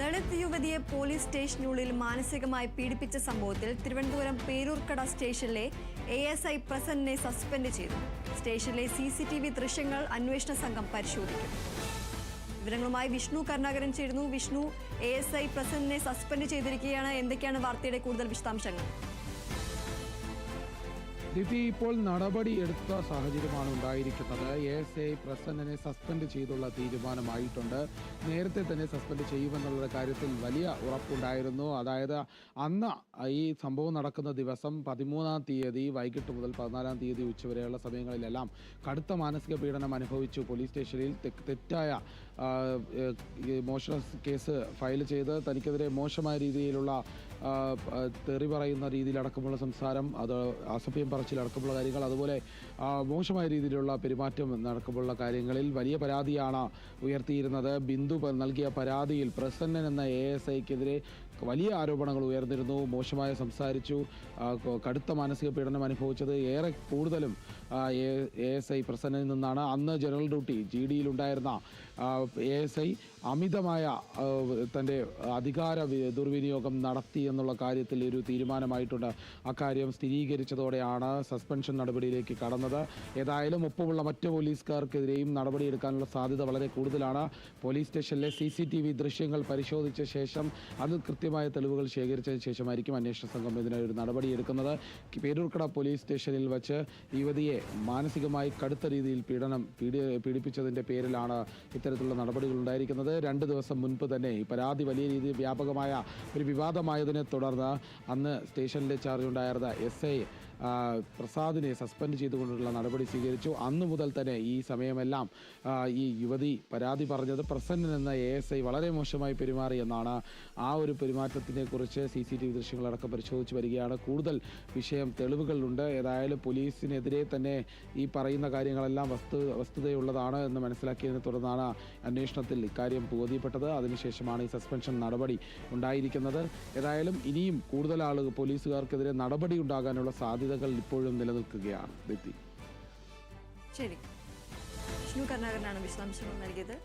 ദളിത് യുവതിയെ പോലീസ് സ്റ്റേഷനുള്ളിൽ മാനസികമായി പീഡിപ്പിച്ച സംഭവത്തിൽ തിരുവനന്തപുരം പേരൂർക്കട സ്റ്റേഷനിലെ ASI പ്രസന്നനെ സസ്പെൻഡ് ചെയ്തു. സ്റ്റേഷനിലെ CCTV ദൃശ്യങ്ങൾ അന്വേഷണ സംഘം പരിശോധിക്കും. വിവരങ്ങളുമായി വിഷ്ണു കരുണാകരൻ ചേരുന്നു. വിഷ്ണു, ASI പ്രസന്നനെ സസ്പെൻഡ് ചെയ്തിരിക്കുകയാണ്. എന്തൊക്കെയാണ് വാർത്തയുടെ കൂടുതൽ വിശദാംശങ്ങൾ? ദിതി, ഇപ്പോൾ നടപടി എടുത്ത സാഹചര്യമാണ് ഉണ്ടായിരിക്കുന്നത്. ASI പ്രസന്നനെ സസ്പെൻഡ് ചെയ്തുള്ള തീരുമാനമായിട്ടുണ്ട്. നേരത്തെ തന്നെ സസ്പെൻഡ് ചെയ്യുമെന്നുള്ള കാര്യത്തിൽ വലിയ ഉറപ്പുണ്ടായിരുന്നു. അതായത് അന്ന് ഈ സംഭവം നടക്കുന്ന ദിവസം 13-ാം തീയതി വൈകിട്ട് മുതൽ 14-ാം തീയതി ഉച്ചവരെയുള്ള സമയങ്ങളിലെല്ലാം കടുത്ത മാനസിക പീഡനം അനുഭവിച്ചു. പോലീസ് സ്റ്റേഷനിൽ തെറ്റായ മോഷണ കേസ് ഫയൽ ചെയ്ത് തനിക്കെതിരെ മോശമായ രീതിയിലുള്ള തെറി പറയുന്ന രീതിയിലടക്കമുള്ള സംസാരം, അത് അസഭ്യം പറച്ചിലടക്കമുള്ള കാര്യങ്ങൾ, അതുപോലെ മോശമായ രീതിയിലുള്ള പെരുമാറ്റം നടക്കമുള്ള കാര്യങ്ങളിൽ വലിയ പരാതിയാണ് ഉയർത്തിയിരുന്നത്. ബിന്ദു നൽകിയ പരാതിയിൽ പ്രസന്നൻ എന്ന ASIക്കെതിരെ വലിയ ആരോപണങ്ങൾ ഉയർന്നിരുന്നു. മോശമായി സംസാരിച്ചു, കടുത്ത മാനസിക പീഡനം അനുഭവിച്ചത് ഏറെ കൂടുതലും ASI പ്രസന്നനിൽ നിന്നാണ്. അന്ന് ജനറൽ ഡ്യൂട്ടി GDയിലുണ്ടായിരുന്ന ASI അമിതമായ തൻ്റെ അധികാര ദുർവിനിയോഗം നടത്തി എന്നുള്ള കാര്യത്തിൽ ഒരു തീരുമാനമായിട്ടുണ്ട്. അക്കാര്യം സ്ഥിരീകരിച്ചതോടെയാണ് സസ്പെൻഷൻ നടപടിയിലേക്ക് കടന്നത്. ഏതായാലും ഒപ്പമുള്ള മറ്റ് പോലീസുകാർക്കെതിരെയും നടപടിയെടുക്കാനുള്ള സാധ്യത വളരെ കൂടുതലാണ്. പോലീസ് സ്റ്റേഷനിലെ CCTV ദൃശ്യങ്ങൾ പരിശോധിച്ച ശേഷം അത് കൃത്യമായ തെളിവുകൾ ശേഖരിച്ചതിന് ശേഷമായിരിക്കും അന്വേഷണ സംഘം ഇതിനൊരു നടപടിയെടുക്കുന്നത്. പേരൂർക്കട പോലീസ് സ്റ്റേഷനിൽ വച്ച് യുവതിയെ മാനസികമായി കടുത്ത രീതിയിൽ പീഡിപ്പിച്ചതിൻ്റെ പേരിലാണ് ഇത്തരത്തിലുള്ള നടപടികൾ ഉണ്ടായിരിക്കുന്നത്. 2 ദിവസം മുൻപ് തന്നെ ഈ പരാതി വലിയ രീതിയിൽ വ്യാപകമായ ഒരു വിവാദമായതിനെ തുടർന്ന് അന്ന് സ്റ്റേഷനിലെ ചാർജ് ഉണ്ടായിരുന്ന SI പ്രസാദിനെ സസ്പെൻഡ് ചെയ്തുകൊണ്ടുള്ള നടപടി സ്വീകരിച്ചു. അന്നു മുതൽ തന്നെ ഈ സമയമെല്ലാം ഈ യുവതി പരാതി പറഞ്ഞത് പ്രസന്നൻ എന്ന ASI വളരെ മോശമായി പെരുമാറിയെന്നാണ്. ആ ഒരു പെരുമാറ്റത്തിനെ കുറിച്ച് CCTV ദൃശ്യങ്ങളടക്കം പരിശോധിച്ച് വരികയാണ്. കൂടുതൽ തെളിവുകളുണ്ട്. ഏതായാലും പോലീസിനെതിരെ തന്നെ ഈ പറയുന്ന കാര്യങ്ങളെല്ലാം വസ്തുതയുള്ളതാണ് എന്ന് മനസ്സിലാക്കിയതിനെ തുടർന്നാണ് അന്വേഷണത്തിൽ ഇക്കാര്യം ബോധ്യപ്പെട്ടത്. അതിനുശേഷമാണ് ഈ സസ്പെൻഷൻ നടപടി ഉണ്ടായിരിക്കുന്നത്. ഏതായാലും ഇനിയും കൂടുതൽ പോലീസുകാർക്കെതിരെ നടപടി ഉണ്ടാകാനുള്ള സാധ്യതകൾ ഇപ്പോഴും നിലനിൽക്കുകയാണ്. ശരി, വിഷ്ണു കരുണാകരനാണ് വിശദാംശങ്ങൾ നൽകിയത്.